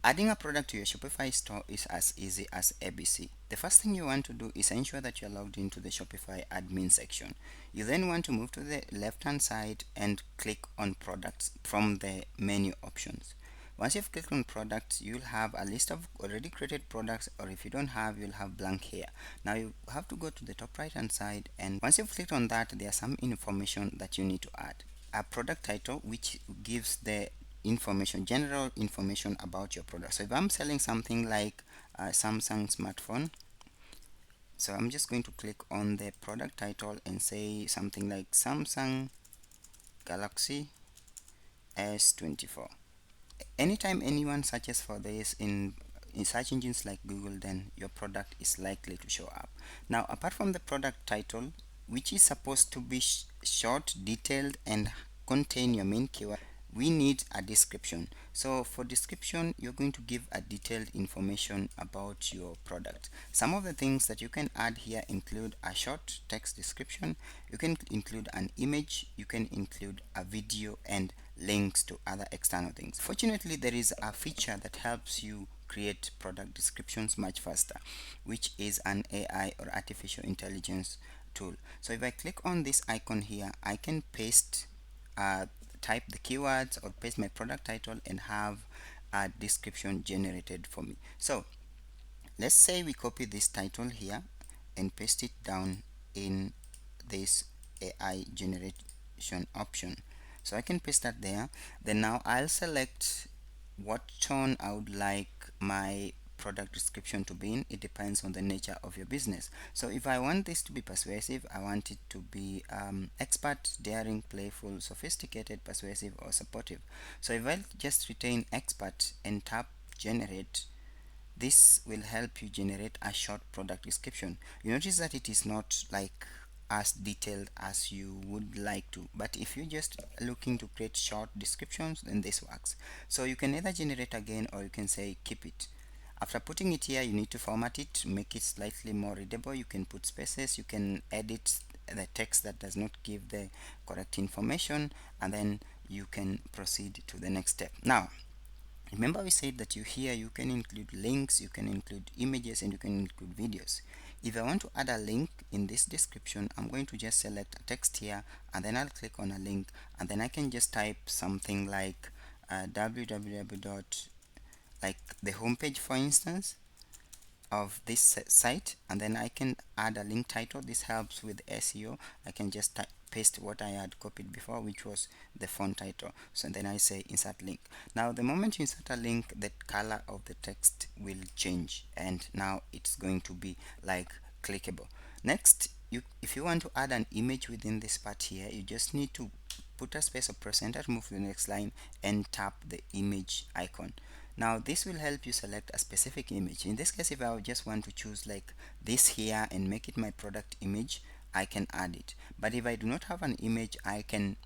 Adding a product to your Shopify store is as easy as ABC. The first thing you want to do is ensure that you're logged into the Shopify admin section. You then want to move to the left hand side and click on products from the menu options. Once you've clicked on products, you'll have a list of already created products, or if you don't have, you'll have blank here. Now you have to go to the top right hand side, and once you've clicked on that, there's some information that you need to add. A product title, which gives the information, general information about your product. So if I'm selling something like a Samsung smartphone, so I'm just going to click on the product title and say something like Samsung Galaxy S24. Anytime anyone searches for this in search engines like Google, then your product is likely to show up. Now, apart from the product title, which is supposed to be short, detailed, and contain your main keyword, we need a description. So for description, you're going to give a detailed information about your product. Some of the things that you can add here include a short text description, you can include an image, you can include a video, and links to other external things. Fortunately, there is a feature that helps you create product descriptions much faster, which is an AI or artificial intelligence tool. So if I click on this icon here, I can paste type the keywords or paste my product title and have a description generated for me. So let's say we copy this title here and paste it down in this AI generation option. So I can paste that there. Then now I'll select what tone I would like my product description to be in. It depends on the nature of your business. So if I want this to be persuasive, I want it to be expert, daring, playful, sophisticated, persuasive, or supportive. So if I just retain expert and tap generate, this will help you generate a short product description. You notice that it is not like as detailed as you would like to, but if you're just looking to create short descriptions, then this works. So you can either generate again, or you can say keep it. After putting it here, you need to format it, make it slightly more readable. You can put spaces, you can edit the text that does not give the correct information, and then you can proceed to the next step. Now remember, we said that you can include links, you can include images, and you can include videos. If I want to add a link in this description, I'm going to just select a text here, and then I'll click on a link, and then I can just type something like www dot, like the homepage for instance of this site, and then I can add a link title. This helps with SEO. I can just paste what I had copied before, which was the font title. So then I say insert link. Now the moment you insert a link, the color of the text will change, and now it's going to be like clickable. Next, if you want to add an image within this part here, you just need to put a space or press enter to move to the next line and tap the image icon. Now this will help you select a specific image. In this case, if I just want to choose like this here and make it my product image, I can add it. But if I do not have an image, I can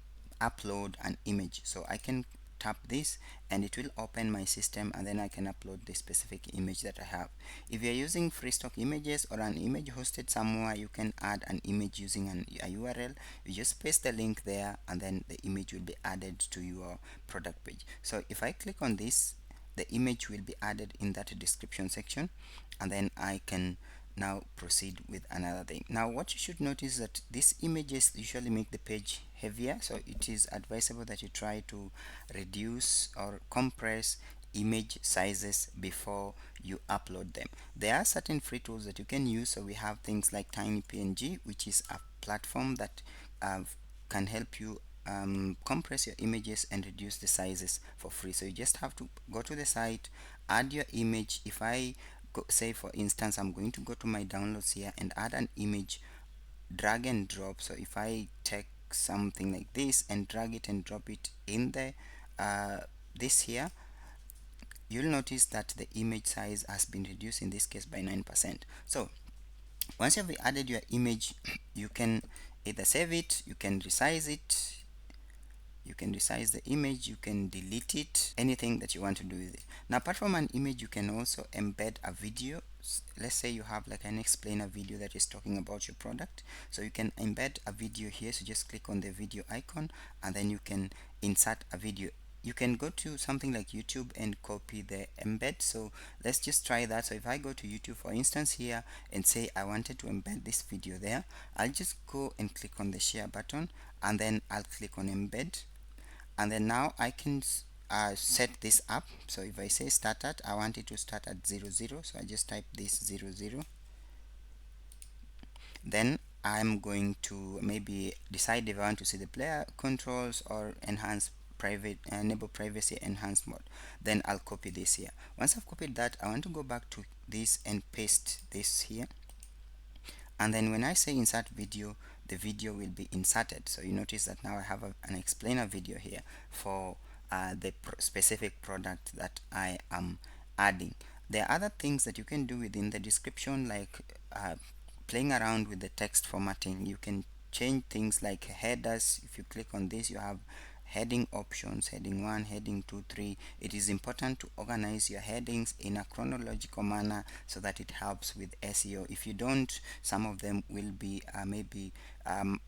upload an image. So I can tap this and it will open my system, and then I can upload the specific image that I have. If you're using free stock images or an image hosted somewhere, you can add an image using a URL. You just paste the link there, and then the image will be added to your product page. So if I click on this, the image will be added in that description section, and then I can now proceed with another thing. Now what you should notice is that these images usually make the page heavier, so it is advisable that you try to reduce or compress image sizes before you upload them. There are certain free tools that you can use. So we have things like TinyPNG, which is a platform that can help you compress your images and reduce the sizes for free. So you just have to go to the site, add your image. If I say for instance I'm going to go to my downloads here and add an image, drag and drop. So if I take something like this and drag it and drop it in the this here, you'll notice that the image size has been reduced, in this case by 9%. So once you've added your image, you can either save it, you can resize it, you can resize the image, you can delete it, anything that you want to do with it. Now apart from an image, you can also embed a video. Let's say you have like an explainer video that is talking about your product, so you can embed a video here. So just click on the video icon, and then you can insert a video you can go to something like YouTube and copy the embed. So let's just try that. So if I go to YouTube for instance here and say I wanted to embed this video there, I'll just go and click on the share button, and then I'll click on embed, and then now I can set this up. So if I say start at, I want it to start at 00, so I just type this 00. Then I'm going to maybe decide if I want to see the player controls or enhance private, enable privacy enhanced mode. Then I'll copy this here. Once I've copied that, I want to go back to this and paste this here, and then when I say insert video, the video will be inserted. So you notice that now I have an explainer video here for the specific product that I am adding. There are other things that you can do within the description, like playing around with the text formatting. You can change things like headers. If you click on this, you have heading options, heading 1, heading 2, 3. It is important to organize your headings in a chronological manner so that it helps with SEO. If you don't, some of them will be maybe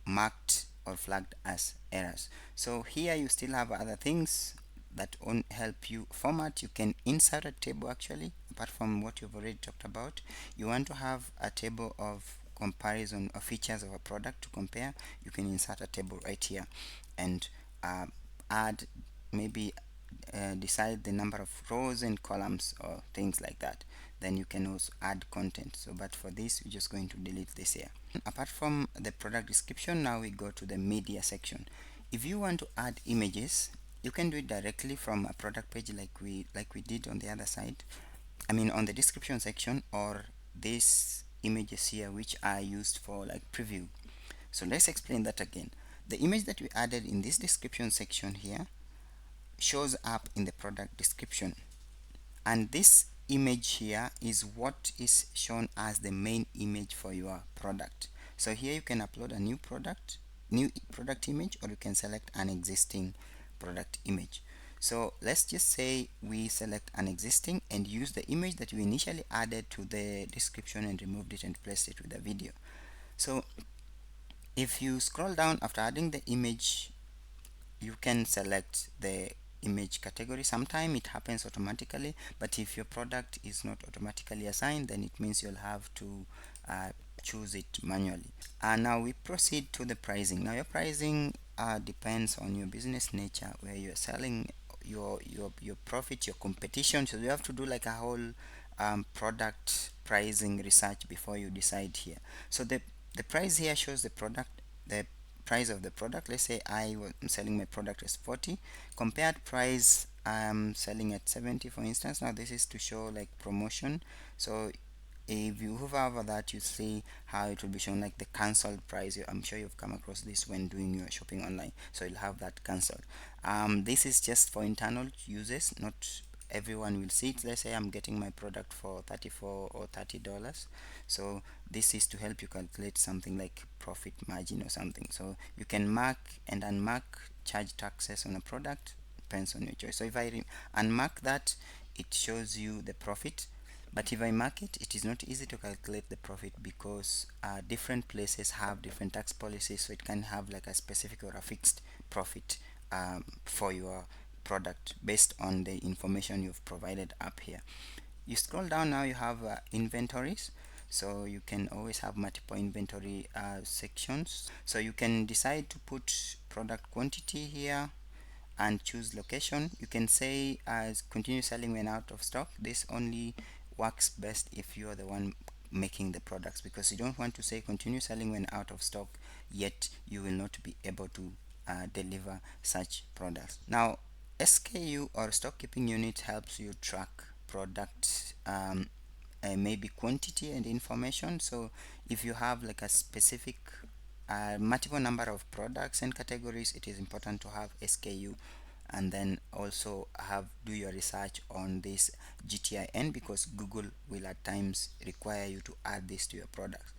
marked or flagged as errors. So here you still have other things that help you format. You can insert a table. Actually, apart from what you've already talked about, you want to have a table of comparison of features of a product to compare. You can insert a table right here and add, maybe decide the number of rows and columns or things like that. Then you can also add content. So but for this, we're just going to delete this here. Apart from the product description, now we go to the media section. If you want to add images, you can do it directly from a product page like we did on the other side. I mean on the description section, or these images here which are used for like preview. So let's explain that again. The image that we added in this description section here shows up in the product description, and this image here is what is shown as the main image for your product. So here you can upload a new product image, or you can select an existing product image. So let's just say we select an existing and use the image that we initially added to the description and removed it and placed it with a video. So if you scroll down after adding the image, you can select the image category. Sometimes it happens automatically, but if your product is not automatically assigned, then it means you'll have to choose it manually. And now we proceed to the pricing. Now your pricing depends on your business nature, where you're selling, your profit, your competition. So you have to do like a whole product pricing research before you decide here. So the price here shows the price of the product. Let's say I'm selling my product as 40. Compared price, I'm selling at 70 for instance. Now this is to show like promotion. So if you hover over that, you see how it will be shown like the cancelled price. I'm sure you've come across this when doing your shopping online, so you'll have that cancelled. This is just for internal users, not everyone will see it. Let's say I'm getting my product for 34 or $30, so this is to help you calculate something like profit margin or something. So you can mark and unmark charge taxes on a product, depends on your choice. So if I unmark that, it shows you the profit. But if I mark it, it is not easy to calculate the profit, because different places have different tax policies, so it can have like a specific or a fixed profit for your product based on the information you've provided up here. You scroll down, now you have inventories. So you can always have multiple inventory sections. So you can decide to put product quantity here and choose location. You can say as continue selling when out of stock. This only works best if you are the one making the products, because you don't want to say continue selling when out of stock, yet you will not be able to deliver such products. Now SKU or stock keeping unit helps you track product maybe quantity and information. So if you have like a specific multiple number of products and categories, it is important to have SKU, and then also do your research on this GTIN, because Google will at times require you to add this to your product.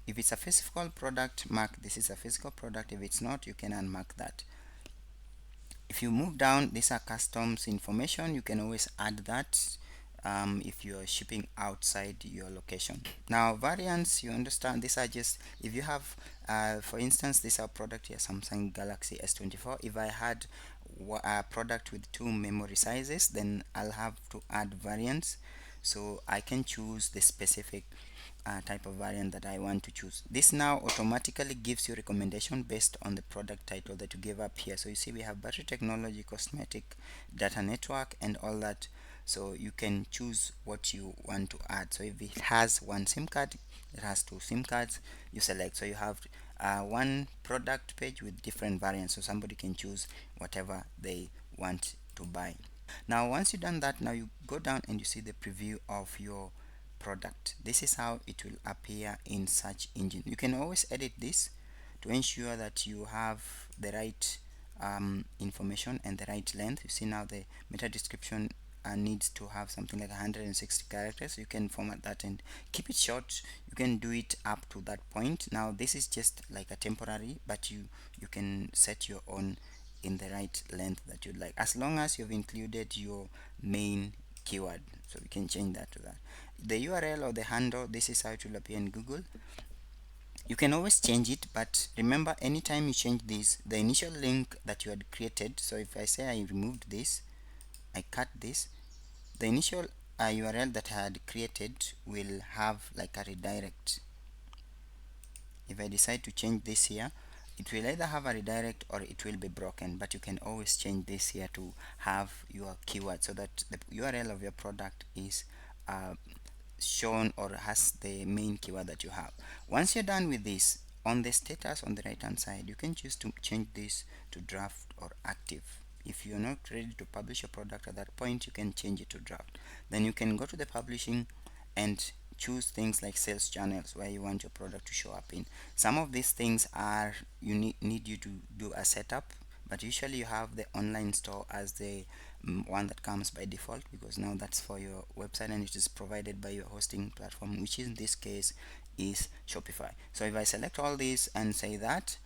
If it's a physical product, mark this is a physical product. If it's not, you can unmark that. If you move down, these are customs information. You can always add that if you are shipping outside your location. Now variants, you understand, these are just if you have for instance, this is our product here, Samsung Galaxy S24. If I had product with two memory sizes, then I'll have to add variants, so I can choose the specific type of variant that I want to choose. This now automatically gives you recommendation based on the product title that you gave up here. So you see we have battery technology, cosmetic, data network, and all that. So you can choose what you want to add. So if it has one SIM card, it has two SIM cards, you select. So you have one product page with different variants, so somebody can choose whatever they want to buy. Now once you've done that, now you go down and you see the preview of your product. This is how it will appear in search engine. You can always edit this to ensure that you have the right information and the right length. You see now the meta description needs to have something like 160 characters. You can format that and keep it short. You can do it up to that point. Now this is just like a temporary, but you can set your own in the right length that you'd like, as long as you've included your main keyword. So we can change that to that. The URL or the handle, this is how it will appear in Google. You can always change it, but remember, anytime you change this, the initial link that you had created, so if I say I removed this, I cut this, the initial URL that I had created will have like a redirect. If I decide to change this here, it will either have a redirect or it will be broken, but you can always change this here to have your keyword so that the URL of your product is shown or has the main keyword that you have. Once you're done with this, on the status on the right hand side, you can choose to change this to draft or active. If you're not ready to publish a product at that point, you can change it to draft. Then you can go to the publishing and choose things like sales channels where you want your product to show up in. Some of these things are need you to do a setup, but usually you have the online store as the one that comes by default, because now that's for your website and it is provided by your hosting platform, which in this case is Shopify. So if I select all these and say that,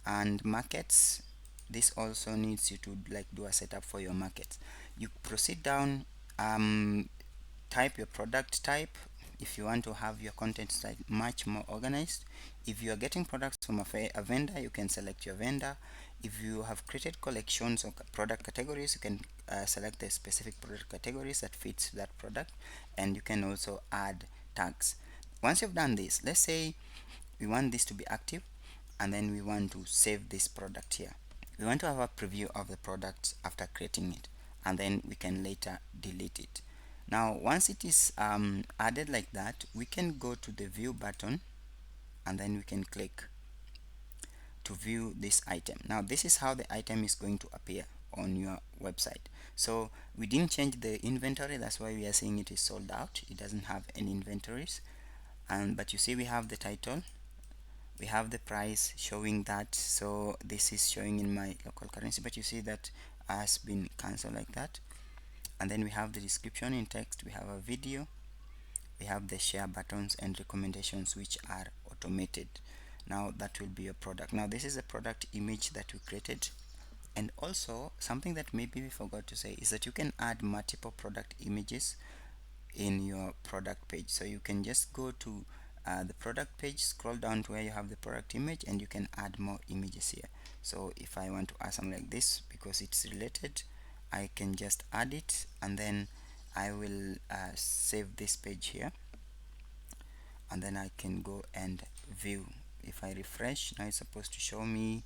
and markets, this also needs you to like do a setup for your markets. You proceed down, type your product type if you want to have your content site much more organized. If you are getting products from a vendor, you can select your vendor. If you have created collections or product categories, you can select the specific product categories that fits that product, and you can also add tags. Once you've done this, let's say we want this to be active and then we want to save this product here. We want to have a preview of the product after creating it, and then we can later delete it. Now once it is added like that, we can go to the view button and then we can click to view this item. Now this is how the item is going to appear on your website. So we didn't change the inventory, that's why we are saying it is sold out. It doesn't have any inventories, and but you see we have the title, we have the price showing that, so this is showing in my local currency, but you see that has been cancelled like that. And then we have the description in text, we have a video, we have the share buttons and recommendations which are automated. Now that will be your product. Now this is a product image that we created. And also something that maybe we forgot to say is that you can add multiple product images in your product page. So you can just go to the product page, scroll down to where you have the product image, and you can add more images here. So if I want to add something like this because it's related, I can just add it, and then I will save this page here, and then I can go and view. If I refresh, now it's supposed to show me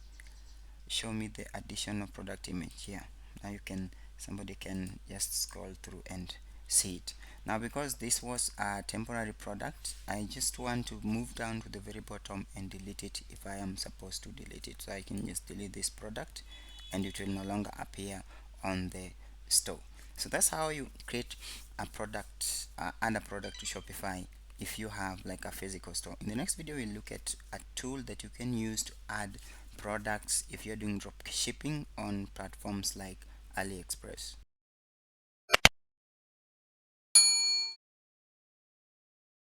the additional product image here. Now you can, somebody can just scroll through and see it. Now because this was a temporary product, I just want to move down to the very bottom and delete it if I am supposed to delete it. So I can just delete this product and it will no longer appear on the store. So that's how you create a product, add a product to Shopify if you have like a physical store. In the next video we'll look at a tool that you can use to add products if you're doing drop shipping on platforms like AliExpress.